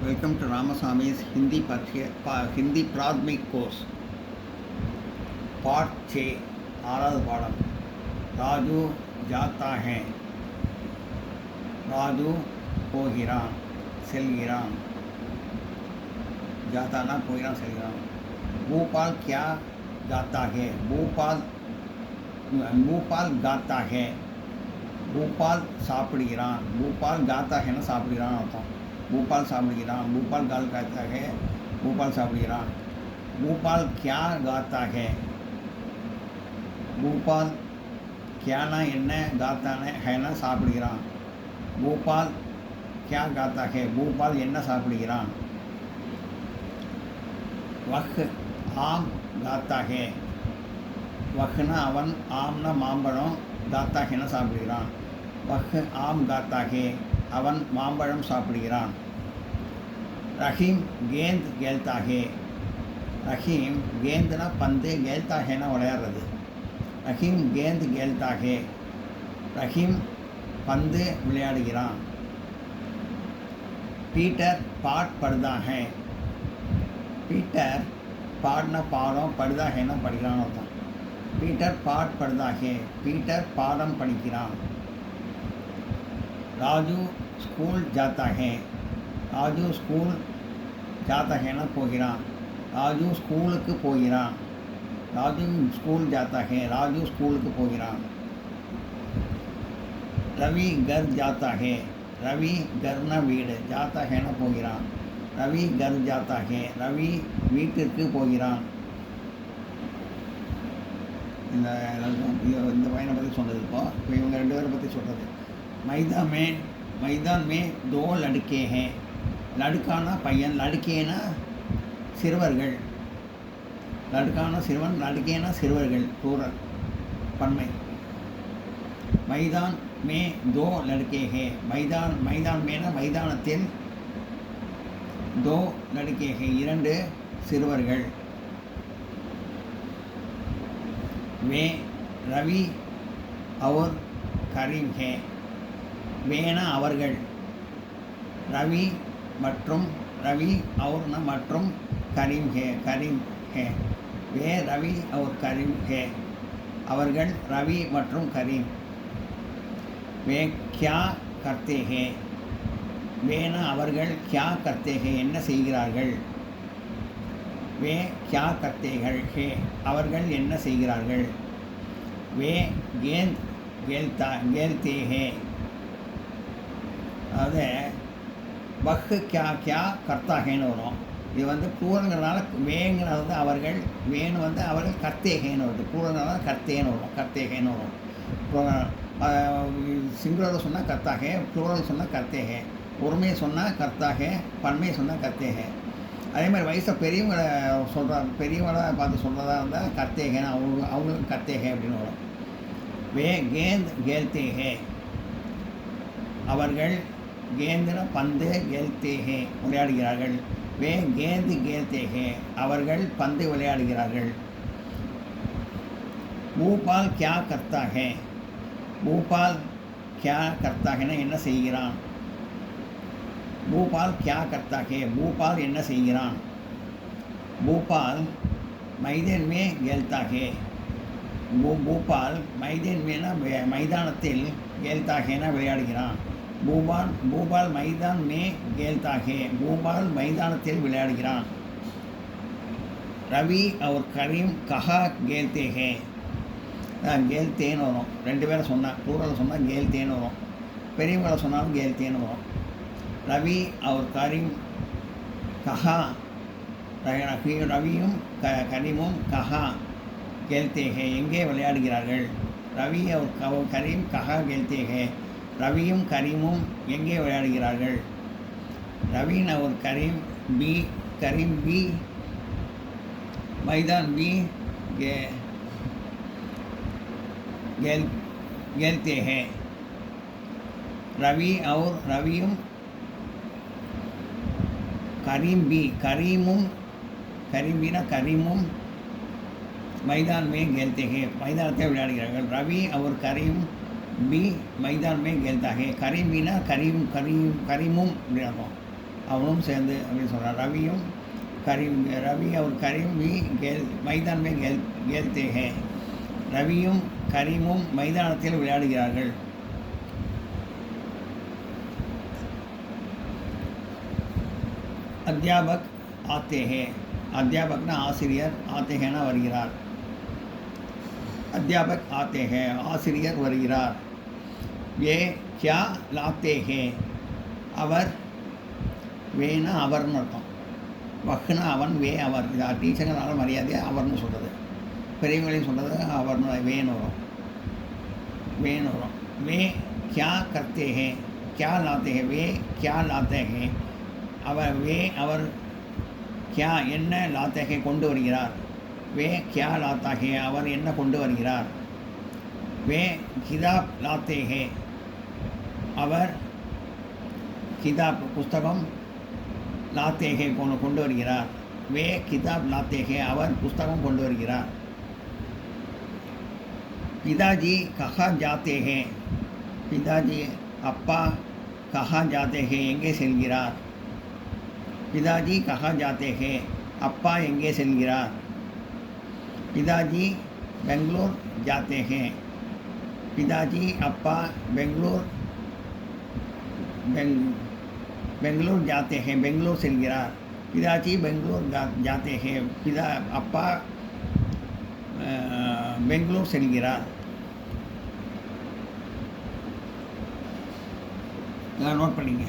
Welcome to Ramaswamy's Hindi Pradmik course. Part 6 आराध Patham Raju जाता है राजू போகிறான் செல்கிறான் जाता ना போகிறான் செல்கிறான் भोपाल क्या गाता है भोपाल गाता है भोपाल சாப்பிடுகிறான் भोपाल गाता है ना சாப்பிடுகிறான் அர்த்தம் भोपाल சாப்பிடுகிறான் भोपाल गाल गाता है भोपाल சாப்பிடுகிறான் भोपाल क्या गाता है भोपाल क्या ना என்ன गाताने है ना சாப்பிடுகிறான் भोपाल क्या गाता है भोपाल என்ன சாப்பிடுகிறான் वह आम गाता है वहना அவன் ஆம்னா மாம்பழம் गाता है ना சாப்பிடுகிறான் वह आम गाता है அவன் மாம்பழம் சாப்பிடுகிறான் रहीम गेंद खेलता है रहीम गेंदना பந்து खेलता है ना விளையாடுறது रहीम गेंद खेलता है रहीम பந்து விளையாடுகிறான் पीटर पाठ पढ़ता है पीटर पाठना பாடம் पढ़ता है ना படிக்கிறான் அர்த்தம் पीटर पाठ पढ़ता है पीटर பாடம் படிக்கிறான் राजू स्कूल जाता है राजू स्कूल जाता है ना போகிறான் राजू ஸ்கூலுக்கு போகிறான் राजू स्कूल जाता है राजू स्कूலுக்கு போகிறான் रवि घर जाता है रवि घरना வீடு जाता है ना போகிறான் रवि घर जाता है रवि வீட்டிற்கு போகிறான் இந்த பையனை பற்றி சொன்னது இப்போ இவங்க ரெண்டு பேரை பற்றி சொல்கிறது मैदान में दो लड़के हैं लड़काना பையன் लड़केना சிறுவர்கள் लड़काना சிறுவன் लड़केना சிறுவர்கள் प्लूरल पन्மை मैदान में दो लड़के हैं मैदान में ना मैदानத்தில் दो लड़के हैं இரண்டு சிறுவர்கள் वे रवि और करीम हैं வேணா அவர்கள் ரவி மற்றும் ரவி और மற்றும் करीम है वे रवि और करीम है அவர்கள் ரவி மற்றும் கரீம் वे क्या करते हैं வேணா அவர்கள் क्या करते हैं என்ன செய்கிறார்கள் वे क्या करते हैं அவர்கள் என்ன செய்கிறார்கள் वे गेंद खेलते हैं அதாவது வஹ் கியா கியா கர்த்தா ஹேன்னு வரும் இது வந்து பூரங்கிறனால வேங்கிறது வந்து அவர்கள் வேணு வந்து அவர்கள் கர்த்தேகேன்னு வருது பூரங்கிறனால கர்த்தேன்னு வரும் கர்த்தேகேன்னு வரும் சிங்குலர் சொன்னால் கர்த்தாகே ப்ளூரல் சொன்னால் கர்த்தேகே ஒருமையை சொன்னால் கர்த்தாகே பன்மையை சொன்னால் கர்த்தேகே அதே மாதிரி வயசை பெரியவங்களை பெரியவங்களை பார்த்து சொல்கிறதா இருந்தால் கர்த்தேகேன்னு அவங்களுக்கு கர்த்தேகே அப்படின்னு வரும் வே கேந்த் கேல்தேகே அவர்கள் गेंदना பந்து खेलते हैं விளையாடுகிறார்கள் வே गेंद खेलते हैं அவர்கள் பந்து விளையாடுகிறார்கள் भोपाल क्या करता है भोपाल क्या करता है என்ன செய்கிறான் भोपाल क्या करता है भोपाल என்ன செய்கிறான் भोपाल मैदान में खेलता है भोपाल मैदान में ना மைதானத்தில் खेलता है ना விளையாடுகிறான் भोपाल मैदान में खेलता है भोपाल मैदानத்தில் விளையாடுகிறான் रवि और करीम कहाँ खेलते हैं खेलतेன்னு வரும் ரெண்டு பேரும் சொன்னால் ப்ளூரல் சொன்னால் खेलतेன்னு வரும் பெரியவங்களை சொன்னாலும் खेलतेன்னு வரும் रवि और करीम कहाँ ரவியும் கரீமும் कहाँ खेलते हैं எங்கே விளையாடுகிறார்கள் रवि और करीम कहाँ खेलते हैं ரவியும் கரீமும் எங்கே விளையாடுகிறார்கள் ரவீன் और करीम भी मैदान भी खेलते हैं रवि और रविயும் கரீமும் கரீமும் मैदान में खेलते हैं मैदानத்தை விளையாடுகிறார்கள் रवि और करीम भी मैदान में खेलता है करीम भी ना करीमुम அவனும் சேர்ந்து அப்படின்னு சொல்கிறார். ரவியும் கரீம், ரவி और करीम भी मैदान में खेलते हैं. ரவியும் கரீமும் மைதானத்தில் விளையாடுகிறார்கள். अध्यापक आते हैं. अध्यापकना ஆசிரியர், आते हैं ना வருகிறார். अध्यापक आते हैं, ஆசிரியர் வருகிறார். ये क्या लाते हैं, அவர், வேனா அவர்னு அர்த்தம். வஹ்னா அவன், வே அவர். டீச்சருங்கனால மரியாதையாக அவர்னு சொல்கிறது, பெரியவங்களையும் சொல்கிறது அவர்னு வேன்னு வரும், வேன்னு வரும். வே क्या करते हैं, क्या लाते हैं, வே क्या लाते हैं, அவர், வே அவர், क्या என்ன, लाते हैं கொண்டு வருகிறார். வே क्या लाता है, அவர் என்ன கொண்டு வருகிறார். வே கிதாப் लाते हैं, அவர் கிதாப் புஸ்தகம், लाते हैं கொண்டு வருகிறார். வே கிதாப் लाते हैं, அவர் புஸ்தகம் கொண்டு வருகிறார். पिताजी कहाँ जाते हैं, पिताजी அப்பா, कहाँ जाते हैं எங்கே செல்கிறார். पिताजी कहाँ जाते हैं, அப்பா எங்கே செல்கிறார். पिताजी बेंगलोर जाते हैं, पिताजी அப்பா बेंगलोर जाते हैं, बेंगलोर செல்கிறார். पिताजी बेंगलोर जाते हैं, அப்பா பெங்களூர் செல்கிறார். நோட் பண்ணிங்க.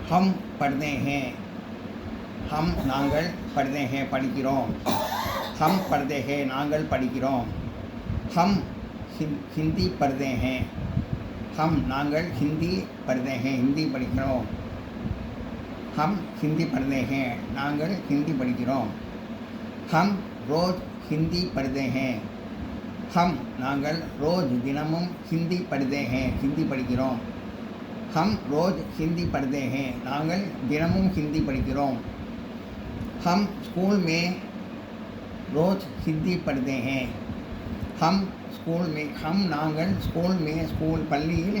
हम पढ़ते हैं, हम நாங்கள் पढ़ते हैं படிக்கிறோம், हम पढ़ते हैं நாங்கள் படிக்கிறோம், हम हिंदी पढ़ते हैं, हम நாங்கள் हिंदी पढ़ते हैं हिंदी படிக்கிறோம், हम हिंदी पढ़ते हैं நாங்கள் हिंदी படிக்கிறோம், हम रोज़ हिंदी पढ़ते हैं, हम நாங்கள் रोज़ தினமும் हिंदी पढ़ते हैं हिंदी படிக்கிறோம், हम रोज़ हिंदी पढ़ते हैं நாங்கள் தினமும் हिंदी படிக்கிறோம், हम स्कूल में रोज़ हिंदी पढ़ते हैं, हम स्कूल में हम நாங்கள் ஸ்கூல் में ஸ்கூல் பள்ளியில்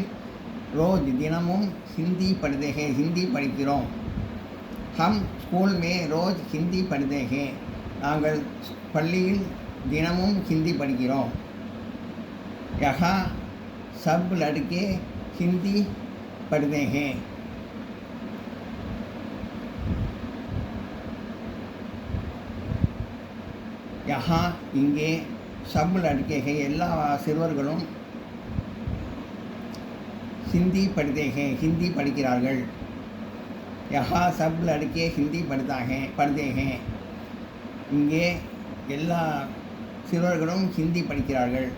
ரோஜ் தினமும் हिंदी पढ़ते हैं हिंदी படிக்கிறோம், हम स्कूल में रोज़ हिंदी पढ़ते हैं நாங்கள் பள்ளியில் தினமும் हिंदी படிக்கிறோம், यहाँ सब लड़के हिंदी पढ़ते हैं, यहाँ இங்கே सब लड़के हैं எல்லா சிறுவர்களும் हिंदी पढ़ते हैं हिंदी படிக்கிறார்கள், यहाँ सब लड़के हिंदी पढ़ते हैं இங்கே எல்லா சிறுவர்களும் हिंदी படிக்கிறார்கள்.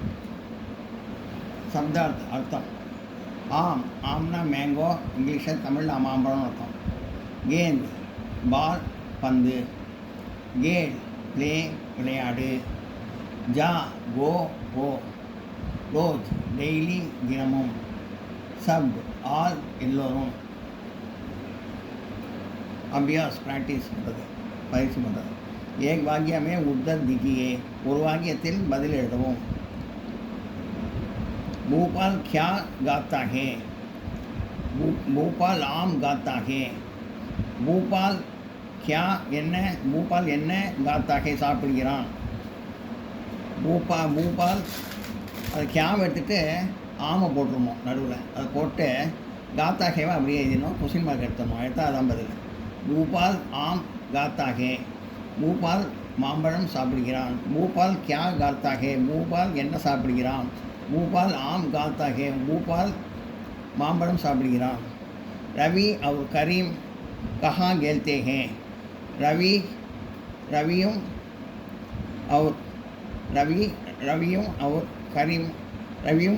சப்தார்த்த அர்த்தம் ஆம் ஆம்னா மேங்கோ, இங்கிலீஷில் தமிழில் மாம்பழம்னு அர்த்தம். கேந்த் பால் பந்து, கேல் ப்ளே விளையாடு, ஜா கோ போ, ரோஜ் டெய்லி தினமும், சப் ஆல் எல்லோரும், அபியாஸ் ப்ராக்டிஸ் பண்ணுறது பயிற்சி பண்ணுறது. ஏக் வாக்கியமே உத்தர் திகியே, ஒரு வாக்கியத்தில் பதில் எழுதவும். भोपाल क्या गाता है, भोपाल आम गाता है, भोपाल क्या என்ன भोपाल என்ன गाता है சாப்பிடுகிறான், भोपाल அது கியாவை எடுத்துகிட்டு ஆமை போட்டுருமோம் நடுவில், அதை போட்டு गाता है அப்படியே எழுதினோம், கொஸ்டின் மார்க் எடுத்தோம், எடுத்தால் அதான் பதில். भोपाल आम गाता है, भोपाल மாம்பழம் சாப்பிடுகிறான், भोपाल क्या गाता है भोपाल என்ன சாப்பிடுகிறான், भोपाल आम गाता है भोपाल மாம்பழம் சாப்பிடுகிறான். रवि और करीम कहाँ खेलते हैं, रवियों और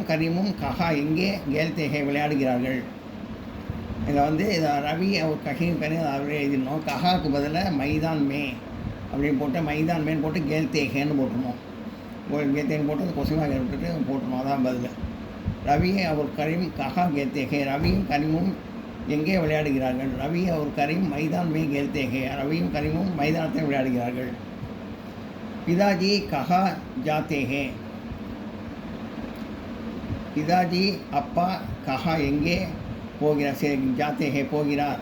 கரீமும் கஹா எங்கே கேல்தே ஹே விளையாடுகிறார்கள். இதில் வந்து இதை ரவி அவர் கஹீம் அவரே எழுதிடணும். கஹாவுக்கு பதிலாக மைதான் மே அப்படின்னு போட்டு மைதான் மேன்னு போட்டு கேல்தே ஹேன்னு போட்டுருணும். கேத்தேன்னு போட்டு அந்த கொஸ்டினாக விட்டுட்டு போட்டுருணும், அதான் பதில். ரவி அவர் கரீம் கஹா கேத்தே ஹே, ரவியும் கரீமும் எங்கே விளையாடுகிறார்கள், ரவி அவர் கரீம் மைதான் மே கேல்தே ஹே, ரவியும் கரீமும் மைதானத்தில் விளையாடுகிறார்கள். பிதாஜி கஹா ஜாத்தே ஹே, பிதாஜி அப்பா கஹா எங்கே போகிறார் ஜாத்தே ஹே போகிறார்.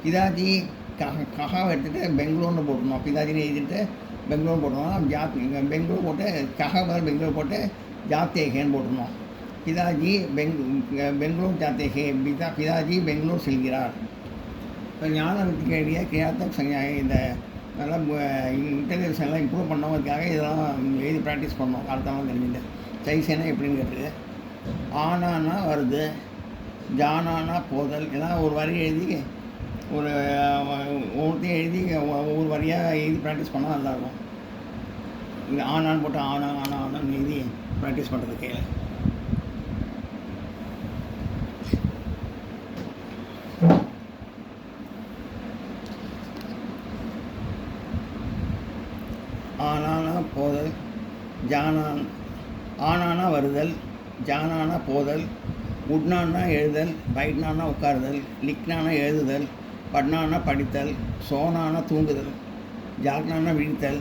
பிதாஜி கஹாவை எடுத்துகிட்டு பெங்களூர்னு போட்டணும், பிதாஜின்னு எழுதிட்டு பெங்களூர் போட்டணும், பெங்களூர் போட்டு கஹாபால் பெங்களூர் போட்டு ஜாத்தே ஹேன்னு போட்டணும். பிதாஜி பெங்களூர் ஜாத்தே ஹே, பிதாஜி பெங்களூர் செல்கிறார். இப்போ ஞானத்துக்கு எழுதிய கிரியாத்மக் சங்ஞா இந்த நல்லா இன்டெலிஜென்ஸ் எல்லாம் இம்ப்ரூவ் பண்ணவங்களுக்காக இதெல்லாம் எழுதி ப்ராக்டிஸ் பண்ணோம், அர்த்தமாக தெரிஞ்சுட்டு. சைசேனா எப்படின்னு கேட்டுருக்கு. ஆனானா வருது, ஜானானா போதல், எல்லாம் ஒரு வரி எழுதி ஒரு ஒவ்வொருத்தையும் எழுதி ஒவ்வொரு வரியாக எழுதி ப்ராக்டிஸ் பண்ணால் நல்லாயிருக்கும். இது ஆனான்னு போட்டு ஆனான்னு எழுதி ப்ராக்டிஸ் பண்ணுறது கையில். ஆனானா போதல், ஜானான் ஆனானா வருதல், ஜானானா போதல், உட்னானா எழுதல், பைட்னானா உட்காருதல், லிக்னானா எழுதுதல், பட்னானா படித்தல், சோனானா தூங்குதல், ஜாக்னானா விழித்தல்,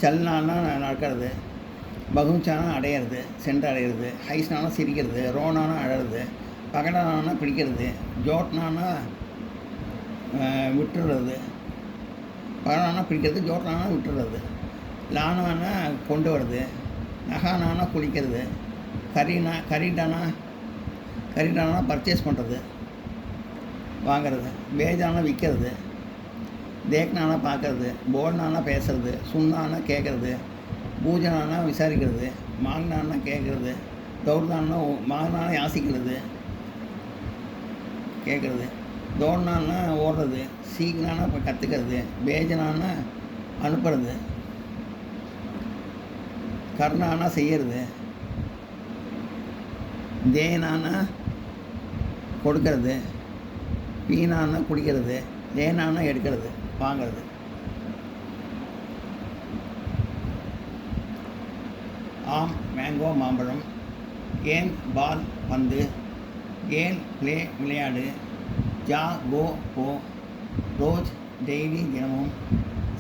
சல்னானா நடக்கிறது, பகுஞ்சானா அடையிறது சென்றடைகிறது, ஹைஸ்னானா சிரிக்கிறது, ரோனானா அழறது, பகடானா பிடிக்கிறது, ஜோட்னானா விட்டுடுறது, பகடானா பிடிக்கிறது, ஜோட்னானா விட்டுடுறது, லானானா கொண்டு வருது, நகானானா குளிக்கிறது, கரிடானா பர்ச்சேஸ் பண்ணுறது வாங்கிறது, பேஜானா விற்கிறது, தேக்னானா பார்க்கறது, போல்னானா பேசுறது, சுண்ணானா கேட்குறது, பூஜனானா விசாரிக்கிறது, மாங்னானா கேட்குறது, தௌர்தானா மாங்கனானா யாசிக்கிறது கேட்குறது, தோன்னான்னா ஓடுறது, சீக்னான்னா இப்போ கற்றுக்கிறது, பேஜனான்னா அனுப்புறது, கர்ணான்னா செய்கிறது, தேனான்னா கொடுக்கறது, பீனான்னா குடிக்கிறது, லேனான்னா எடுக்கிறது, வாங்கிறது. ஆம் மேங்கோ மாம்பழம், ஏன் பால் பந்து, கேல் ப்ளே விளையாடு, ஜா கோ போ, ரோஜ் டெய்லி தினமும்,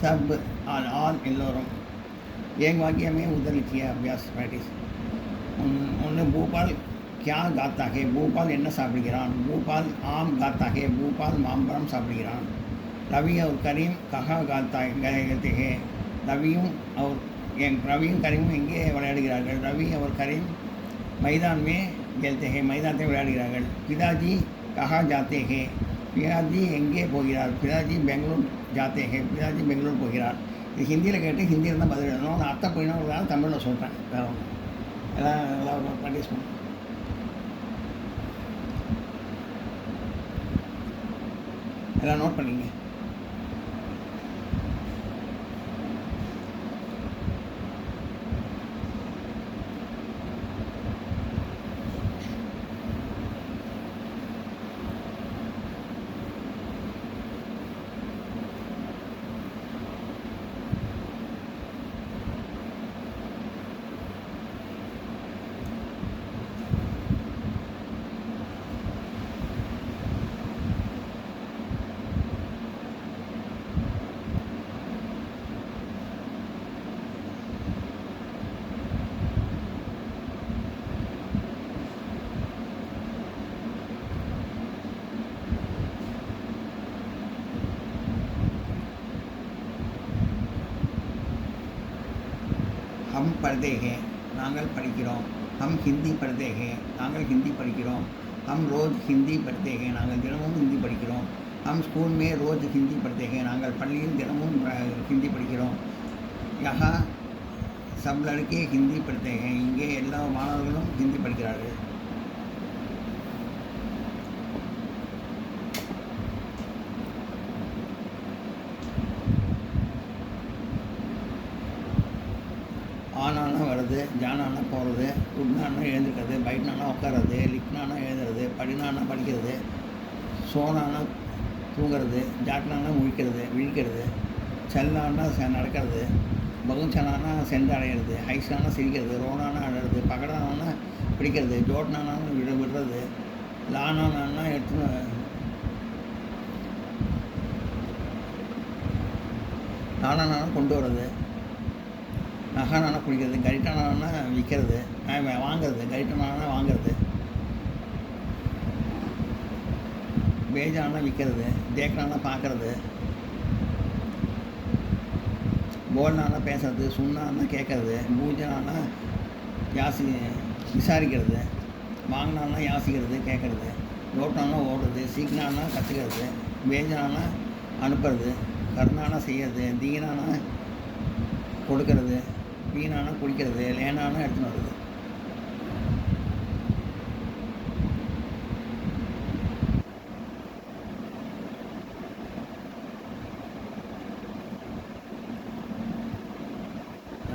சப் ஆல் எல்லோரும். एक वाक्य में उधर लिखिए अभ्यास प्रैक्टिस. उन्होंने भोपाल क्या गाता है, भोपाल என்ன சாப்பிடுகிறான், भोपाल आम गाता है, भोपाल மாம்பழம் சாப்பிடுகிறான். रवि और करीम कहाँ गाते हैं, रविயும் கரீமும் எங்கே விளையாடுகிறார்கள், रवि और करीम मैदान में खेलते हैं, मैदानத்தில் விளையாடுகிறார்கள். पिताजी कहाँ जाते हैं, पिताजी எங்கே போகிறார், पिताजी பெங்களூர் जाते हैं, पिताजी பெங்களூர் போகிறார். இது ஹிந்தியில் கேட்டு ஹிந்தியில் தான் பதில் எழுதணும். நான் அர்த்தம் போயினா தமிழில் சொல்கிறேன். வேறு ஒன்று எல்லாம் ப்ராக்டிஸ் பண்ணணும். எல்லாம் நோட் பண்ணிங்க. हम पढ़ते हैं, நாங்கள் படிக்கிறோம். हम हिंदी पढ़ते हैं, நாங்கள் ஹிந்தி படிக்கிறோம். हम रोज़ हिंदी पढ़ते हैं, நாங்கள் தினமும் ஹிந்தி படிக்கிறோம். हम स्कूल में रोज़ हिंदी पढ़ते हैं, நாங்கள் பள்ளியில் தினமும் ஹிந்தி படிக்கிறோம். यहाँ सब लड़के हिंदी पढ़ते हैं, இங்கே எல்லா மாணவர்களும் ஹிந்தி படிக்கிறார்கள். ஆனானா வருது, ஜானானா போகிறது, உட்னானா எழுந்துக்கிறது, பைட்னானா உட்கார்றது, லிக்னானா எழுதுறது, படினானா படிக்கிறது, சோனானா தூங்கிறது, ஜாட்னானா முழிக்கிறது விழிக்கிறது, செல்லானா நடக்கிறது, பகுச்சனானா சென்று அடையிறது, ஹைஸானா சிரிக்கிறது, ரோனானா அழறது, பகடானா பிடிக்கிறது, ஜோட்னானா விடுறது, லானானா எடுத்து நானானா கொண்டு வர்றது, நகானானா குடிக்கிறது, கரிட்டானா விற்கிறது, வாங்கிறது, கரிட்டனானா வாங்கிறது, பேஜானா விற்கிறது, தேக்கனானா பார்க்கறது, போல்னானா பேசுறது, சுண்ணானா கேட்கறது, பூஜனானா விசாரிக்கிறது, வாங்கினானா யாசிக்கிறது கேட்கறது, ரோட்டானா ஓடுறது, சீக்கினானா கற்றுக்கிறது, பேஜானா அனுப்புறது, கர்ணானா செய்கிறது, தீனானா கொடுக்கறது, பீனானா குடிக்கிறது, லேனானா எடுத்துன்னு வருது.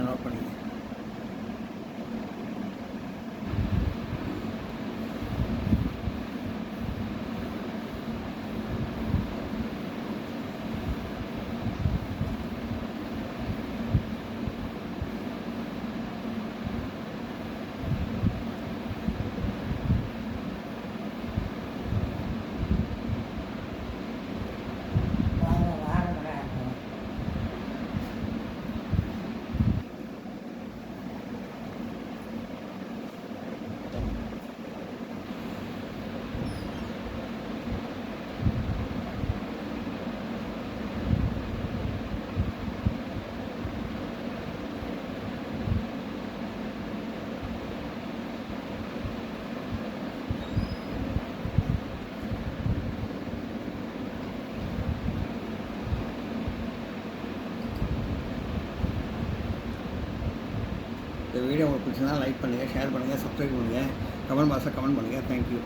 நோட் பண்ணிங்க. இந்த வீடியோ உங்களுக்கு பிடிச்சதுனா லைக் பண்ணுங்கள், ஷேர் பண்ணுங்கள், சப்ஸ்கிரைப் பண்ணுங்கள், கமெண்ட் பாக்ஸில் கமெண்ட் பண்ணுங்கள். தேங்க்யூ.